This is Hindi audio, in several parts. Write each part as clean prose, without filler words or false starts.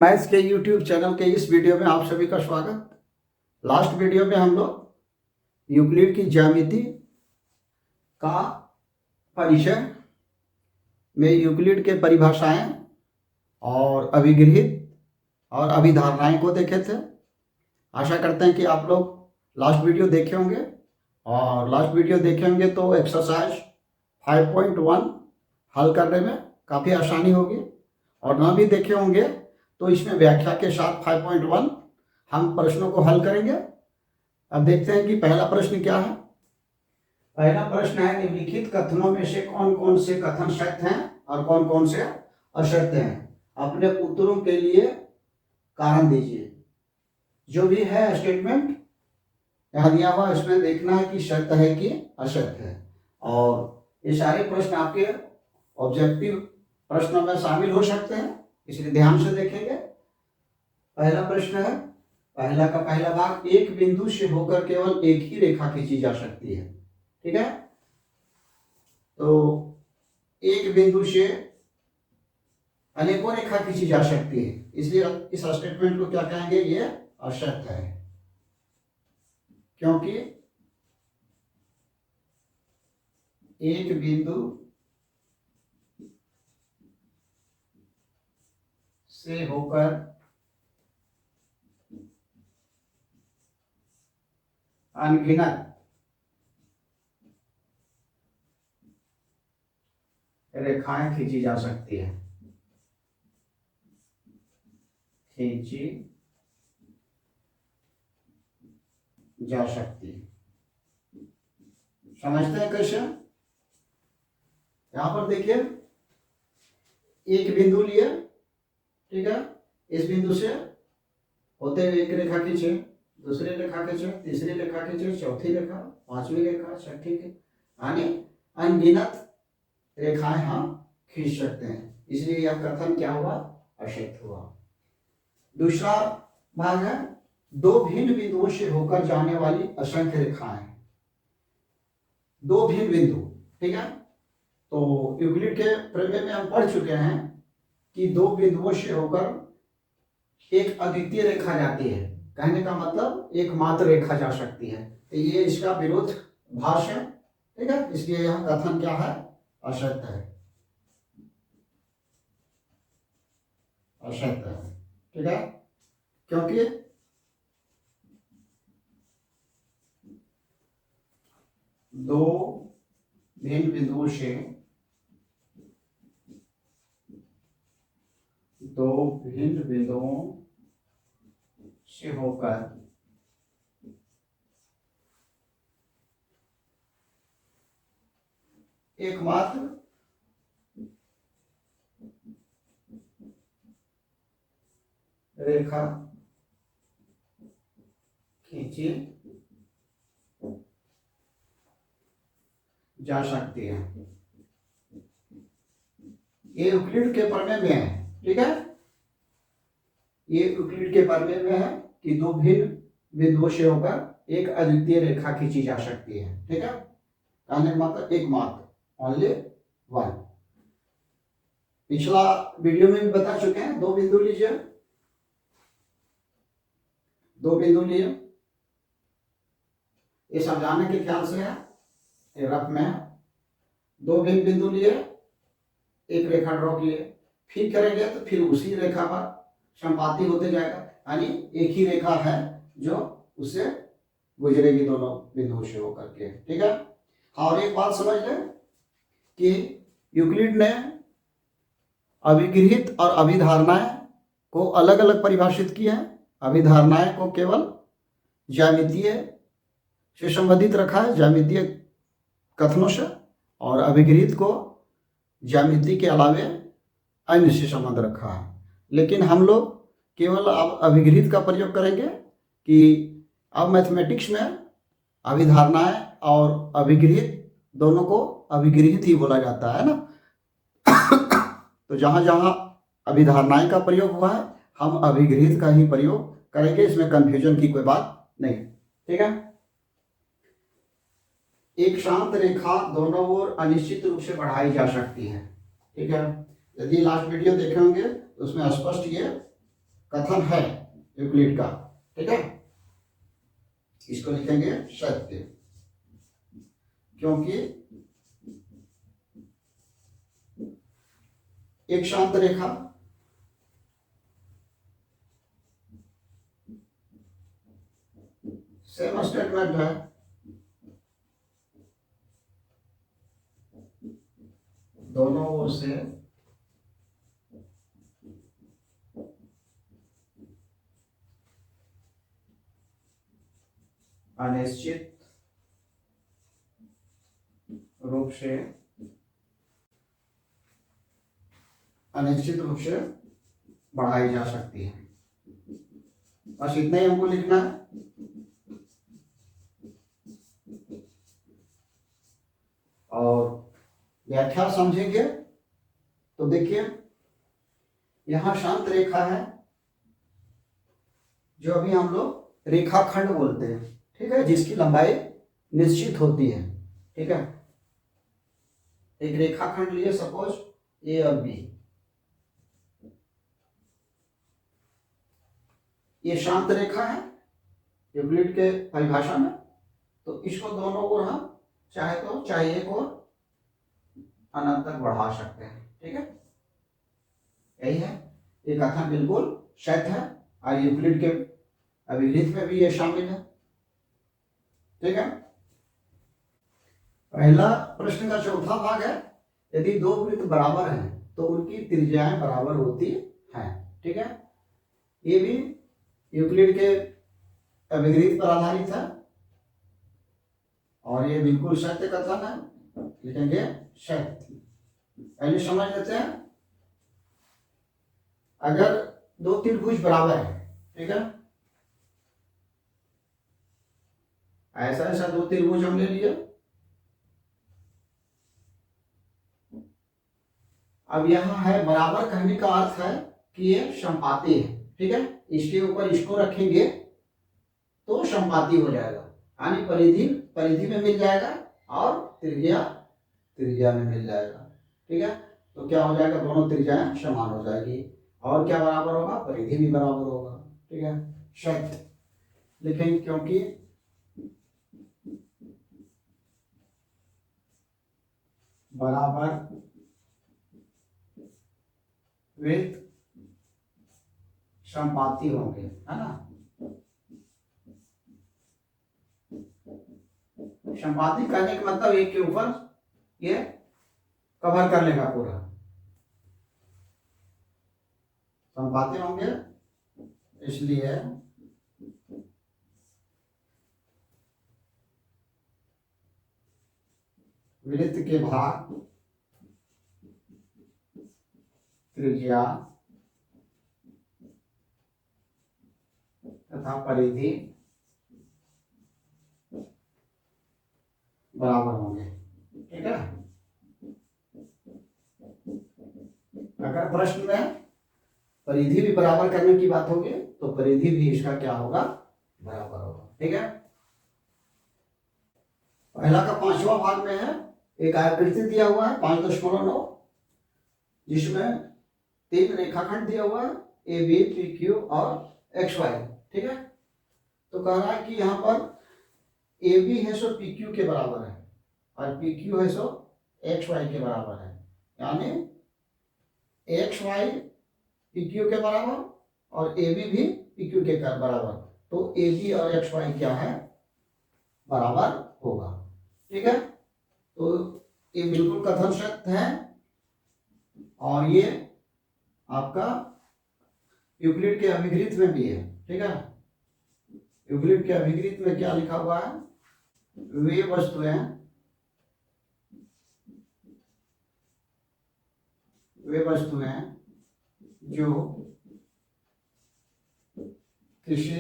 मैथ्स के यूट्यूब चैनल के इस वीडियो में आप सभी का स्वागत। लास्ट वीडियो में हम लोग यूक्लिड की ज्यामिति का परिचय में यूक्लिड के परिभाषाएं और अभिगृहित और अभिधारणाएं को देखे थे। आशा करते हैं कि आप लोग लास्ट वीडियो देखे होंगे और लास्ट वीडियो देखे होंगे तो एक्सरसाइज 5.1 हल करने में काफ़ी आसानी होगी, और ना भी देखे होंगे तो इसमें व्याख्या के साथ 5.1 हम प्रश्नों को हल करेंगे। अब देखते हैं कि पहला प्रश्न क्या है। पहला प्रश्न है, निम्नलिखित कथनों में से कौन कौन से कथन सत्य हैं और कौन कौन से असत्य हैं। अपने उत्तरों के लिए कारण दीजिए। जो भी है स्टेटमेंट यहाँ दिया हुआ, इसमें देखना है कि सत्य है कि असत्य है, और ये सारे प्रश्न आपके ऑब्जेक्टिव प्रश्नों में शामिल हो सकते हैं, इसलिए ध्यान से देखेंगे। पहला प्रश्न है, पहला का पहला भाग, एक बिंदु से होकर केवल एक ही रेखा खींची जा सकती है। ठीक है, तो एक बिंदु से अनेकों रेखा खींची जा सकती है, इसलिए इस स्टेटमेंट को क्या कहेंगे, ये असत्य है, क्योंकि एक बिंदु से होकर अनगिनत रेखाएं खींची जा सकती है, खींची जा सकती है। समझते हैं कैसे? यहां पर देखिए, एक बिंदु लिए, ठीक है, इस बिंदु से होते हुए एक रेखा खींचे, दूसरी रेखा खींचे, तीसरी रेखा खींचे, चौथी रेखा, पांचवी रेखा, छठी, यानी अनगिनत रेखाएं हम खींच सकते हैं, इसलिए यह कथन क्या हुआ, असत्य हुआ। दूसरा भाग है, दो भिन्न बिंदुओं से होकर जाने वाली असंख्य रेखाएं। दो भिन्न बिंदु, ठीक है, तो यूक्लिड के प्रमेय में हम पढ़ चुके हैं कि दो बिंदुओं से होकर एक अद्वितीय रेखा जाती है, कहने का मतलब एकमात्र रेखा जा सकती है, तो ये इसका विरोध भाष है। ठीक है, इसलिए यह कथन क्या है, असत्य है, असत्य है। ठीक है, क्योंकि दो भिन्न बिंदुओं से होकर एकमात्र रेखा खींची जा सकती है। ये यूक्लिड के प्रमेय में है। ठीक है, ये यूक्लिड के प्रमेय में है कि दो भिन्न बिंदुओं से होकर एक अद्वितीय रेखा खींची जा सकती है। ठीक है, कहने का मतलब एकमात्र, ओनली वन। पिछला वीडियो में भी बता चुके हैं, दो बिंदु लीजिए, दो बिंदु लिए, ये समझाने के ख्याल से है, ये रफ में है। दो भिन्न बिंदु लिए, एक रेखा ड्रॉ किए, फिर करेंगे तो फिर उसी रेखा पर संपाती होते जाएगा, यानी एक ही रेखा है जो उससे गुजरेगी दोनों बिंदुओं से होकर के। ठीक है, और एक बात समझ लें कि यूक्लिड ने अभिगृहित और अभिधारणाएं को अलग अलग परिभाषित किया है। अभिधारणाएं को केवल ज्यामितीय से संबंधित रखा है, ज्यामितीय कथनों से, और अभिगृहित को ज्यामिति के अलावे अन्य से संबंध रखा है। लेकिन हम लोग केवल अब अभिगृहित का प्रयोग करेंगे कि अब मैथमेटिक्स में अभिधारणाएं और अभिगृहित दोनों को अभिगृहित ही बोला जाता है ना। तो जहाँ जहाँ अभिधारणाएं का प्रयोग हुआ है, हम अभिगृहित का ही प्रयोग करेंगे, इसमें कंफ्यूजन की कोई बात नहीं। ठीक है, एक शांत रेखा दोनों ओर अनिश्चित रूप से बढ़ाई जा सकती है। ठीक है, यदि लास्ट वीडियो देखे होंगे तो उसमें स्पष्ट ये कथन है यूक्लिड का, ठीक है। इसको लिखेंगे सत्य, क्योंकि एक शांत रेखा सेम स्टेटमेंट है, दोनों ओर से अनिश्चित रूप से बढ़ाई जा सकती है। बस इतना ही हमको लिखना है। और व्याख्या समझेंगे तो देखिए, यहां शांत रेखा है जो अभी हम लोग रेखाखंड बोलते हैं, ठीक है, जिसकी लंबाई निश्चित होती है, ठीक है। एक रेखाखंड लिए सपोज ए और बी, ये शांत रेखा है यूक्लिड के परिभाषा में। तो इसको दोनों ओर हम चाहे एक और अनंत तक बढ़ा सकते हैं, ठीक है। यही है, ये कथन बिल्कुल सत्य है और यूक्लिड के अभिलिख में भी ये शामिल है, ठीक है। पहला प्रश्न का चौथा भाग है, यदि दो वृत्त बराबर हैं तो उनकी त्रिज्याएं बराबर होती हैं, ठीक है। ये भी यूक्लिड के अभिगृहित पर आधारित है और ये बिल्कुल सत्य कथन है, लिखेंगे सत्य। पहले समझ लेते हैं, अगर दो त्रिभुज बराबर है, ठीक है, ऐसा दो त्रिभुज हम ले लिए। अब यहाँ है बराबर, कहने का अर्थ है कि ये समपाती है, ठीक है। इसके ऊपर इसको रखेंगे तो समपाती हो जाएगा, यानी परिधि में मिल जाएगा और त्रिज्या में मिल जाएगा, ठीक है। तो क्या हो जाएगा, दोनों त्रिज्याएं समान हो जाएगी और क्या बराबर होगा, परिधि भी बराबर होगा, ठीक है। सत्य लिखेंगे, क्योंकि बराबर वृत्त समपाती होंगे, है ना। समपाती करने का मतलब एक के ऊपर ये कवर कर लेगा पूरा, समपाती होंगे। इसलिए वृत्त के भाग त्रिज्या तथा परिधि बराबर होंगे, ठीक है। अगर प्रश्न में परिधि भी बराबर करने की बात होगी तो परिधि भी इसका क्या होगा, बराबर होगा, ठीक है। पहला का पांचवा भाग में है, एक आयताकृति दिया हुआ है 5.9, जिसमें 3 रेखाखंड दिया हुआ है, ए बी पी क्यू और एक्स वाई, ठीक है। तो कह रहा है कि यहाँ पर ए बी है सो पी क्यू के बराबर है और पी क्यू है सो एक्स वाई के बराबर है, यानी एक्स वाई पी क्यू के बराबर और ए बी भी पी क्यू के बराबर। तो ए बी और एक्स वाई क्या है, बराबर होगा, ठीक है। तो ये बिल्कुल कथन सत्य है और ये आपका यूक्लिड के अभिगृहित में भी है, ठीक है। यूक्लिड के अभिगृहित में क्या लिखा हुआ है, वे वस्तुएं जो किसी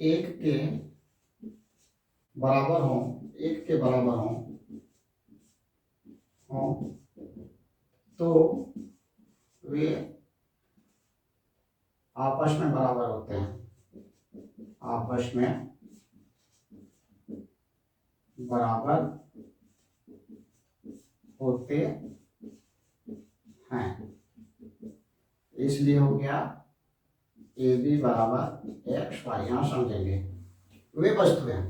एक के बराबर हो तो वे आपस में बराबर होते हैं, आपस में बराबर होते हैं। इसलिए हो गया ए बी बराबर एक्स वाई। यहाँ समझेंगे वे वस्तुएं।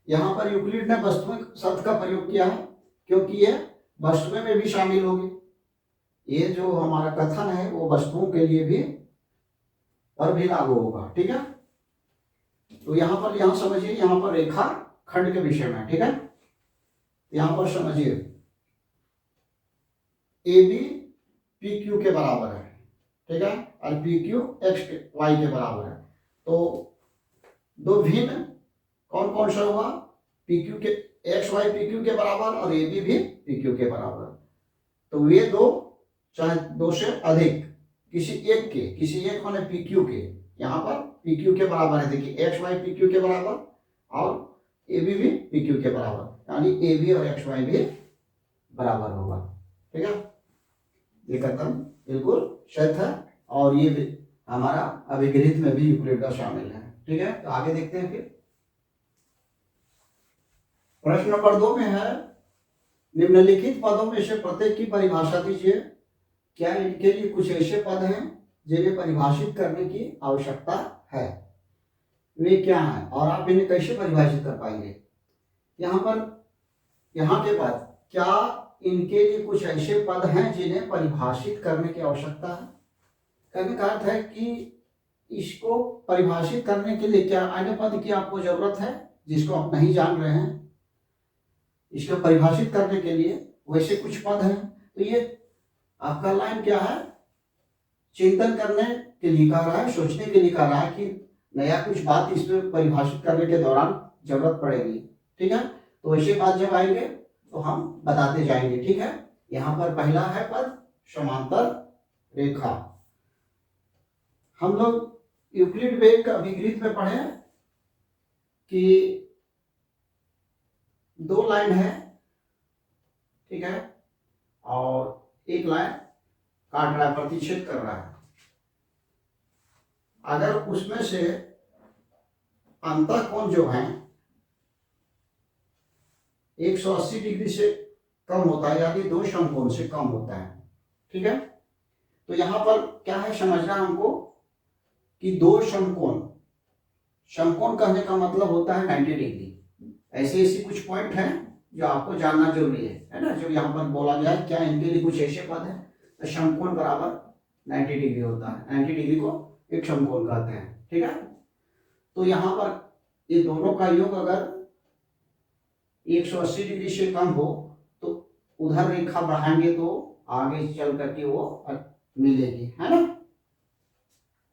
यहाँ पर यूक्लिड ने वस्तुएं शब्द का प्रयोग किया है क्योंकि ये वस्तुएं में भी शामिल होगी। ये जो हमारा कथन है वो वस्तुओं के लिए भी पर भी लागू होगा। ठीक है, तो यहाँ समझिए, यहाँ पर रेखा खंड के विषय में। ठीक है, यहाँ पर समझिए ए बी पी क्यू के बराबर है। ठीक है, और पी क्यू एक्स वाई के बराबर है। तो दो भिन्न कौन कौन सा हुआ? पी क्यू के एक्स वाई पी क्यू के बराबर और ए बी भी पी क्यू के बराबर। तो वे दो, चाहे दो से अधिक, किसी एक माने पी क्यू के, यहाँ पर पी क्यू के बराबर है। देखिए एक्स वाई पी क्यू के बराबर और ए बी भी पी क्यू के बराबर, यानी ए बी और एक्स वाई भी बराबर होगा। ठीक है, ये कथन बिल्कुल सही है और ये भी हमारा अभिगृहित में भी यूक्लिड का शामिल है। ठीक है, तो आगे देखते हैं। फिर प्रश्न नंबर 2 में है, निम्नलिखित पदों में से प्रत्येक की परिभाषा दीजिए। क्या इनके लिए कुछ ऐसे पद हैं जिन्हें परिभाषित करने की आवश्यकता है? वे क्या हैं और आप इन्हें कैसे परिभाषित कर पाएंगे? यहाँ पर यहाँ के बाद क्या इनके लिए कुछ ऐसे पद हैं जिन्हें परिभाषित करने की आवश्यकता है? कहने का अर्थ है कि इसको परिभाषित करने के लिए क्या अन्य पद की आपको जरूरत है जिसको आप नहीं जान रहे हैं? इसको परिभाषित करने के लिए वैसे कुछ पद हैं। तो ये आपका लाइन क्या है? चिंतन करने के लिए कह रहा है, सोचने के लिए कह रहा है कि नया कुछ बात इसमें परिभाषित करने के दौरान जरूरत पड़ेगी। ठीक है, तो वैसे बात जब आएंगे तो हम बताते जाएंगे। ठीक है, यहाँ पर पहला है पद समांतर रेखा। हम लोग यूक्लिड वेग का अभिगृहित में पढ़े कि दो लाइन है। ठीक है, और एक लाइन काट रहा है, प्रतिच्छेद कर रहा है। अगर उसमें से अंतःकोण जो है 180 डिग्री से कम होता है, यानी दो समकोण से कम होता है। ठीक है, तो यहां पर क्या है समझना हमको कि दो समकोण, समकोण कहने का मतलब होता है 90 डिग्री। ऐसे ऐसे कुछ पॉइंट हैं जो आपको जानना जरूरी है ना, जो यहाँ पर बोला गया है। क्या इनके लिए कुछ ऐसे पद हैं? तो समकोण बराबर 90 डिग्री होता है। 90 डिग्री को एक समकोण कहते हैं। ठीक है, तो यहाँ पर ये दोनों का योग अगर 180 डिग्री से कम हो तो उधर रेखा बढ़ाएंगे तो आगे चल करके वो मिलेगी, है ना।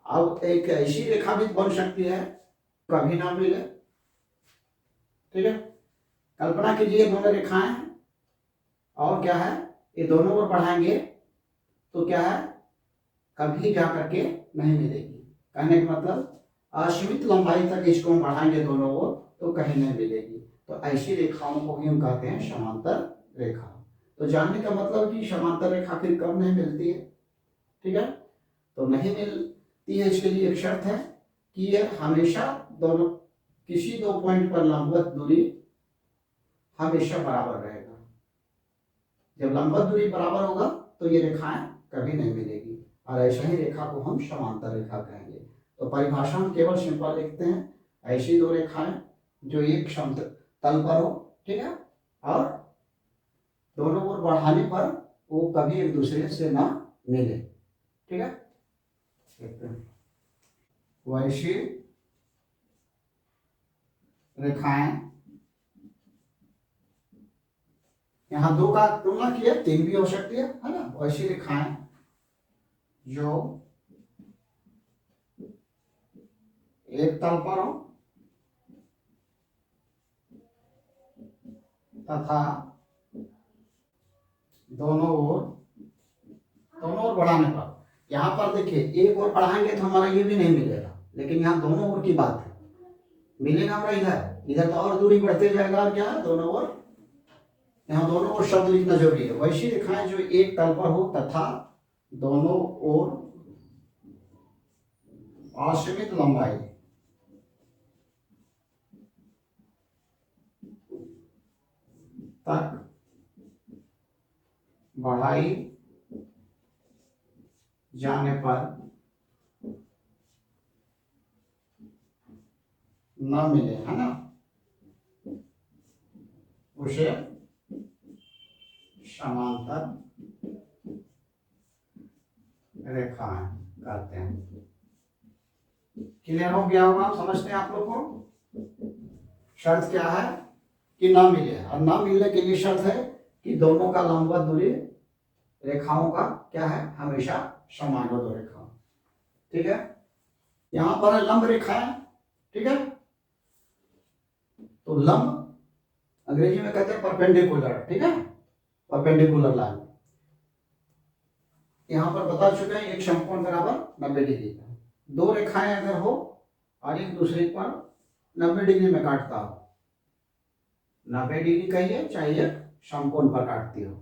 अब एक ऐसी रेखा भी बन सकती है कभी ना मिले। ठीक है, कल्पना कीजिए दोनों रेखाएं हैं और क्या है, ये दोनों ओर बढ़ाएंगे तो क्या है, कभी जा करके नहीं मिलेगी। कहने का मतलब असीमित लंबाई तक इसको हम बढ़ाएंगे दोनों ओर तो कहीं नहीं मिलेगी। तो ऐसी रेखाओं को ही हम कहते हैं समांतर रेखा। तो जानने का मतलब कि समांतर रेखा फिर कब नहीं मिलती है? ठीक है, तो नहीं मिलती है इसके लिए एक शर्त है कि ये हमेशा दोनों किसी दो पॉइंट पर लंबवत दूरी हमेशा बराबर रहेगा। जब लंबवत दूरी बराबर होगा तो ये रेखाएं कभी नहीं मिलेगी और ऐसा ही रेखा को हम समांतर रेखा कहेंगे। तो परिभाषा हम केवल सिंपल लिखते हैं, ऐसी दो रेखाएं जो एक समतल पर हो। ठीक है, और दोनों ओर बढ़ाने पर वो कभी एक दूसरे से ना मिले। ठीक है, वैसी रेखाएं, यहाँ दो का तुलना किया, तीन भी हो सकती है ना। वैसी रेखाएं जो एक तल पर हो तथा दोनों ओर बढ़ाने पर, यहाँ पर देखिए एक ओर बढ़ाएंगे तो हमारा ये भी नहीं मिलेगा, लेकिन यहाँ दोनों ओर की बात है, मिलेगा हमारा इधर इधर तो और दूरी बढ़ते जाएगा। और क्या है, दोनों ओर, यहाँ दोनों ओर शब्द लिखना जरूरी है। वैसी रेखाएं जो एक तल पर हो तथा दोनों ओर असीमित लंबाई तक बढ़ाई जाने पर न मिले, है ना, उसे समांतर रेखाएं कहते हैं। क्लियर हो गया होगा, समझते हैं आप लोग को। शर्त क्या है कि ना मिले, और ना मिलने के लिए शर्त है कि दोनों का लंबवत दूरी रेखाओं का क्या है, हमेशा समान हो, दो रेखाओं, ठीक है। यहां पर है लंब रेखाएं, ठीक है। तो लंब अंग्रेजी में कहते हैं परपेंडिकुलर, ठीक है, परपेंडिकुलर लाइन। यहां पर बता चुके हैं एक समकोण बराबर 90 डिग्री का। दो रेखाएं अगर हो और एक दूसरे पर 90 डिग्री में काटता हो, 90 डिग्री कहिए चाहे एक समकोण पर काटती हो,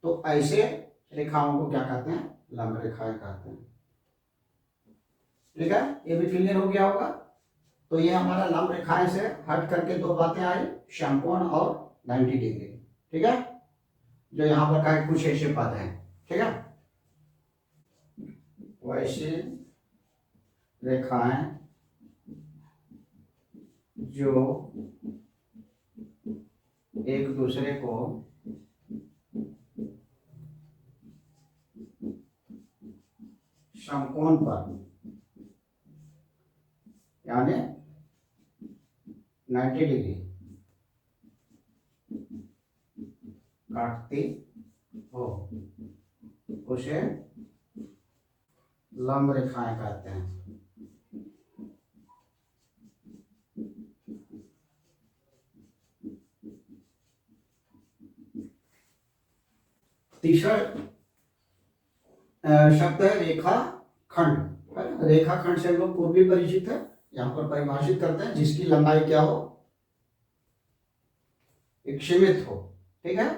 तो ऐसे रेखाओं को क्या कहते हैं, लंब रेखाएं कहते हैं, ठीक है। ये भी क्लियर हो गया होगा। तो ये हमारा लंब रेखाएं से हट करके दो बातें आई, समकोण और 90 डिग्री, ठीक है, जो यहाँ पर का कुछ ऐसे पद हैं, ठीक है। वैसे रेखाएं जो एक दूसरे को समकोण पर यानी 90 डिग्री काटती हो, उसे लंब रेखाएं कहते हैं। तीसरा शब्द है रेखा खंड। रेखा खंड से हम लोग पूर्व भी परिचित है। यहाँ पर परिभाषित करते हैं जिसकी लंबाई क्या हो, एक सीमित हो, ठीक है,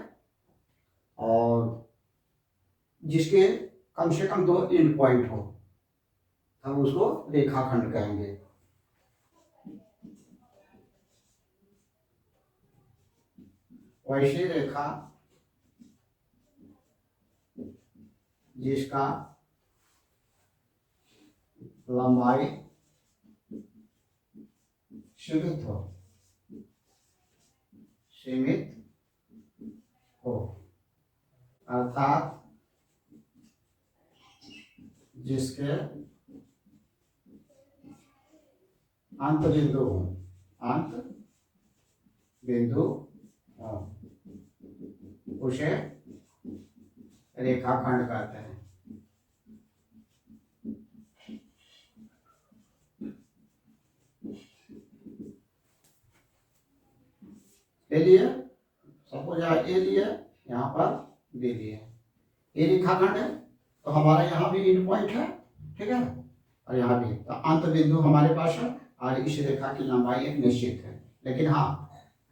और जिसके कम से कम दो एंड पॉइंट हो, हम उसको रेखाखंड कहेंगे। वैसी रेखा जिसका लंबाई सीमित हो, सीमित हो अर्थात जिसके अंत बिंदु हो, अंत बिंदु हो, उसे रेखाखंड कहते हैं। ए लिए सपोज ए लिए, यहाँ पर बी लिए, ये रेखाखंड है, तो हमारा यहाँ भी एंड पॉइंट है, ठीक है, और यहाँ भी, तो अंत बिंदु हमारे पास है, और इस रेखा की लंबाई एक निश्चित है। लेकिन हाँ,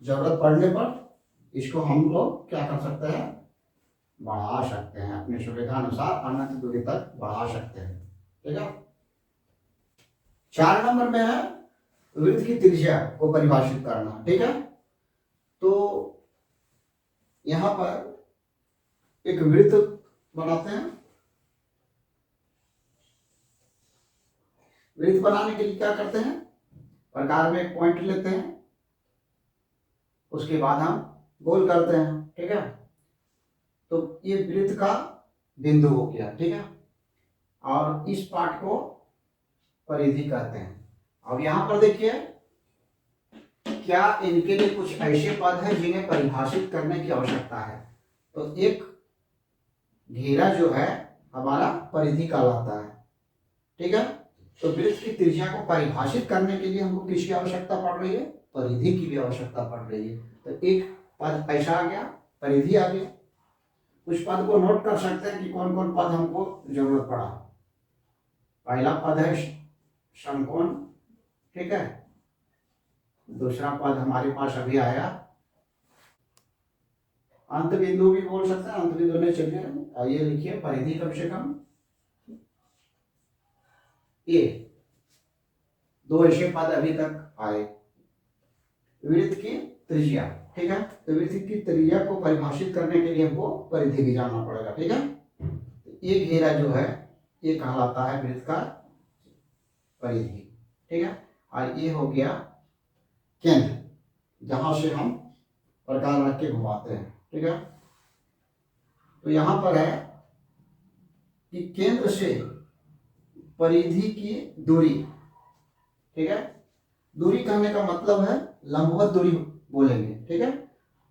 जरूरत पड़ने पर इसको हम लोग क्या कर सकते हैं, बढ़ा सकते हैं, अपनी सुविधा अनुसार अनंत दूरी तक बढ़ा सकते हैं, ठीक है। 4 नंबर में है वृत्त की त्रिज्या को परिभाषित करना, ठीक है। तो यहां पर एक वृत्त बनाते हैं। वृत्त बनाने के लिए क्या करते हैं, प्रकार में एक पॉइंट लेते हैं, उसके बाद हम गोल करते हैं, ठीक है। तो ये वृत्त का बिंदु हो गया, ठीक है, और इस पार्ट को परिधि कहते हैं। अब यहां पर देखिए, क्या इनके लिए कुछ ऐसे पद हैं जिन्हें परिभाषित करने की आवश्यकता है। तो एक घेरा जो है हमारा परिधि कहलाता है, ठीक है। तो वृत्त की त्रिज्या को परिभाषित करने के लिए हमको किसकी आवश्यकता पड़ रही है, परिधि की भी आवश्यकता पड़ रही है। तो एक पद ऐसा आ गया, परिधि आ गया। उस पद को नोट कर सकते हैं कि कौन कौन पद हमको जरूरत पड़ा। पहला पद है समकोण, ठीक है। दूसरा पद हमारे पास अभी आया अंत बिंदु, भी बोल सकते हैं, अंत बिंदु नहीं चलिए, आइए लिखिए परिधि कम से कम ए। दो ऐसे पद अभी तक आए। वृत्त की त्रिज्या, ठीक है, तो वृत्त की त्रिज्या को परिभाषित करने के लिए हमको परिधि भी जानना पड़ेगा, ठीक है। ये घेरा जो है ये कहलाता है वृत्त का परिधि। ठीक है, और ये हो गया केंद्र, जहां से हम प्रकार रख के घुमाते हैं। ठीक है, तो यहां पर है कि केंद्र से परिधि की दूरी। ठीक है, दूरी कहने का मतलब है लंबवत दूरी बोलेंगे। ठीक है,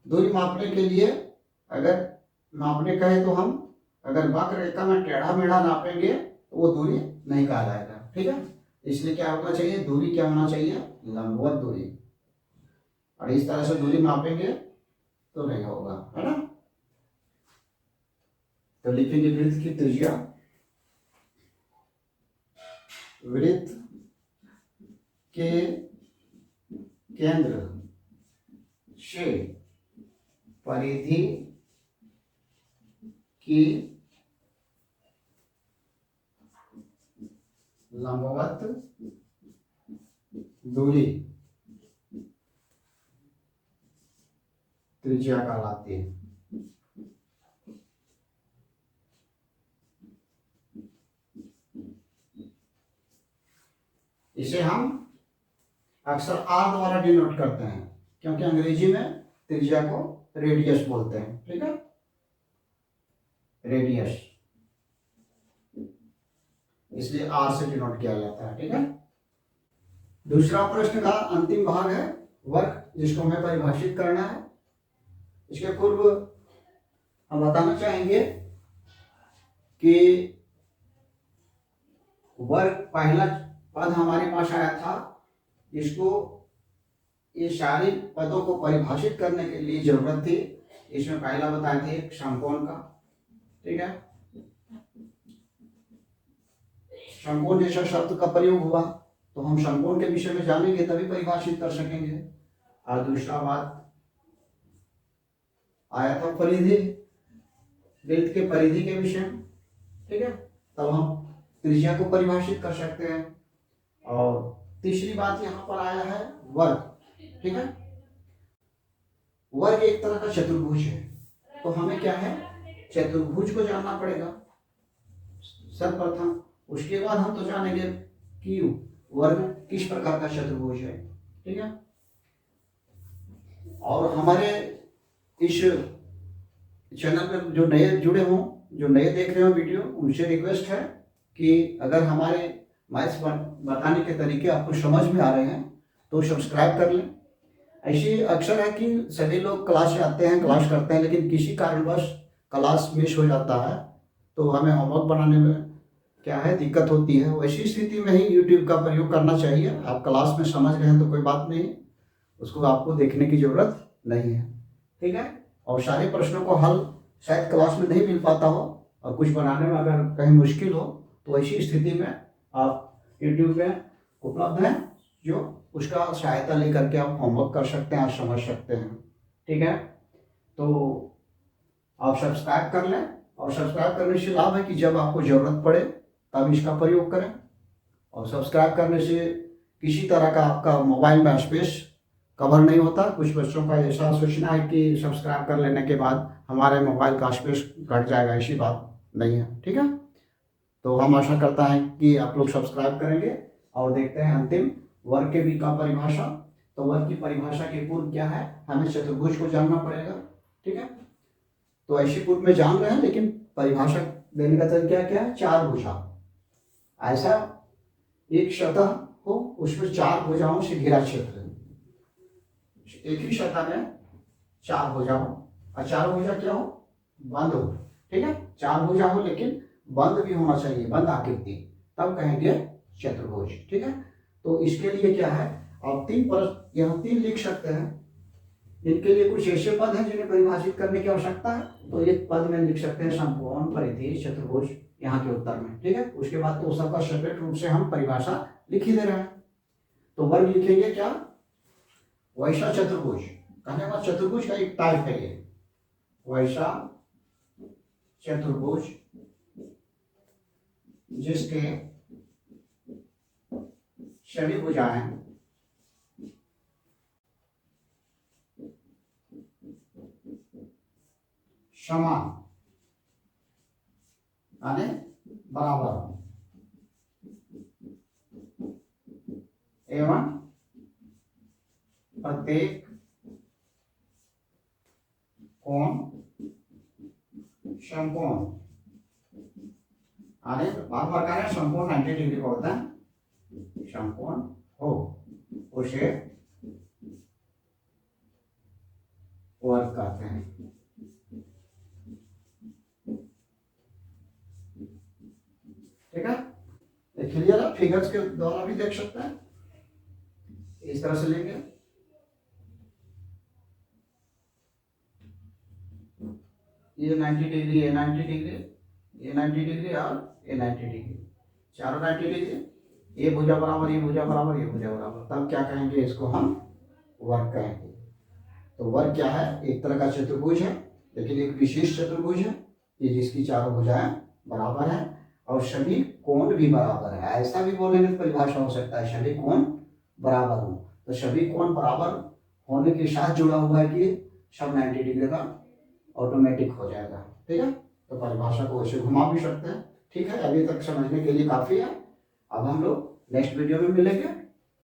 दूरी मापने के लिए अगर मापने कहे तो हम अगर वक्र रेखा में टेढ़ा मेढ़ा नापेंगे तो वो दूरी नहीं कहलाएगा। ठीक है, इसलिए क्या होना चाहिए, दूरी क्या होना चाहिए, लंबवत दूरी। और इस तरह से दूरी मापेंगे तो नहीं होगा, है ना। तो लिखेंगे वृत्त की त्रिज्या, वृत्त के केंद्र से परिधि की लंबवत दूरी त्रिज्या कहलाती है। इसे हम अक्सर आर द्वारा डिनोट करते हैं, क्योंकि अंग्रेजी में त्रिज्या को रेडियस बोलते हैं। ठीक है, रेडियस, इसलिए आर से डिनोट किया जाता है। ठीक है, दूसरा प्रश्न का अंतिम भाग है वर्ग, जिसको हमें परिभाषित करना है। इसके पूर्व हम बताना चाहेंगे कि वर्ग पहला पद हमारे पास आया था, इसको ये सारे पदों को परिभाषित करने के लिए जरूरत थी। इसमें पहला बताए थे एक समकोण का। ठीक है, समकोण जैसा शब्द का प्रयोग हुआ तो हम समकोण के विषय में जानेंगे तभी परिभाषित कर सकेंगे। और दूसरा बात आया था परिधि, वृत्त के परिधि के विषय में। ठीक है, तब हम त्रिज्या को परिभाषित कर सकते हैं। और तीसरी बात यहाँ पर आया है वर्ग। ठीक है, वर्ग एक तरह का चतुर्भुज है, तो हमें क्या है, चतुर्भुज को जानना पड़ेगा सर्वप्रथम। उसके बाद हम तो जानेंगे कि वर्ग किस प्रकार का चतुर्भुज है। ठीक है, और हमारे इस चैनल पर जो नए जुड़े हों, जो नए देख रहे हो वीडियो, उनसे रिक्वेस्ट है कि अगर हमारे मैथ्स बताने के तरीके आपको समझ में आ रहे हैं तो सब्सक्राइब कर लें। ऐसे अक्सर है कि सभी लोग क्लास आते हैं, क्लास करते हैं, लेकिन किसी कारणवश क्लास मिस हो जाता है तो हमें होमवर्क बनाने में क्या है, दिक्कत होती है। वैसी स्थिति में ही यूट्यूब का प्रयोग करना चाहिए। आप क्लास में समझ रहे हैं तो कोई बात नहीं, उसको आपको देखने की जरूरत नहीं है। ठीक है, और सारे प्रश्नों को हल शायद क्लास में नहीं मिल पाता हो और कुछ बनाने में अगर कहीं मुश्किल हो तो ऐसी स्थिति में आप यूट्यूब पे उपलब्ध हैं, जो उसका सहायता लेकर के आप होमवर्क कर सकते हैं और समझ सकते हैं। ठीक है, तो आप सब्सक्राइब कर लें, और सब्सक्राइब करने से लाभ है कि जब आपको ज़रूरत पड़े तब इसका प्रयोग करें। और सब्सक्राइब करने से किसी तरह का आपका मोबाइल में स्पेस कवर नहीं होता। कुछ बच्चों का ऐसा सोचना है कि सब्सक्राइब कर लेने के बाद हमारे मोबाइल का स्पेस घट जाएगा, ऐसी बात नहीं है। ठीक है, तो हम आशा करता है कि आप लोग सब्सक्राइब करेंगे। और देखते हैं अंतिम वर्ग के भी का परिभाषा। तो वर्ग की परिभाषा के पूर्व क्या है, हमें चतुर्भुज को जानना पड़ेगा। ठीक है, तो ऐसे पूर्व में जान रहे हैं, लेकिन परिभाषा देने का तरीका क्या है, चार भुजा। ऐसा एक सतह हो, उसमें चार भुजाओं से घिरा क्षेत्र, एक ही सतह में चार भुजा हो, और चारों भुजा क्या हो, बंद हो। ठीक है, चार भुजा हो लेकिन बंद भी होना चाहिए, बंद आकृति, तब कहेंगे चतुर्भुज। ठीक है, तो इसके लिए क्या है, आप यहाँ तीन लिख सकते हैं। इनके लिए कुछ ऐसे पद हैं जिन्हें परिभाषित करने की आवश्यकता है, तो एक पद में लिख सकते हैं समकोण, परिधि, चतुर्भुज यहाँ के उत्तर में। ठीक है, उसके बाद तो सबका सेपरेट रूप से हम परिभाषा लिख ही दे रहे हैं। तो वर्ग लिखेंगे क्या, वैसा चतुर्भुज, कहने का चतुर्भुज का एक टाइप है ये, वैसा चतुर्भुज जिसके सभी भुजाएं समान यानी बराबर हो। एवं प्रत्येक कोण समकोण आणि बार प्रकारे समकोण 90 डिग्री का होता है, समकोण हो उसे वर्ग कहते हैं। ठीक है, क्लियर है? फिगर्स के द्वारा भी देख सकते हैं, इस तरह से लेंगे। ये 90 डिग्री, ये 90 डिग्री, ये 90 डिग्री और ये 90 डिग्री, चारों 90 डिग्री, ये भुजा बराबर, ये भुजा बराबर, ये भुजा बराबर, तब क्या कहेंगे? इसको हम वर्ग कहेंगे। तो वर्ग क्या है? एक तरह का चतुर्भुज है, लेकिन एक विशेष चतुर्भुज है ये जिसकी चारों भुजाएं बराबर है और सभी कोण भी बराबर है। ऐसा भी बोलने की परिभाषा हो सकता है, सभी कोण बराबर हो, तो सभी कोण बराबर होने के साथ जुड़ा हुआ है कि सब 90 डिग्री का ऑटोमेटिक हो जाएगा। ठीक है, तो परिभाषा को वैसे घुमा भी सकते हैं। ठीक है, अभी तक समझने के लिए काफी है। अब हम लोग नेक्स्ट वीडियो में मिलेंगे।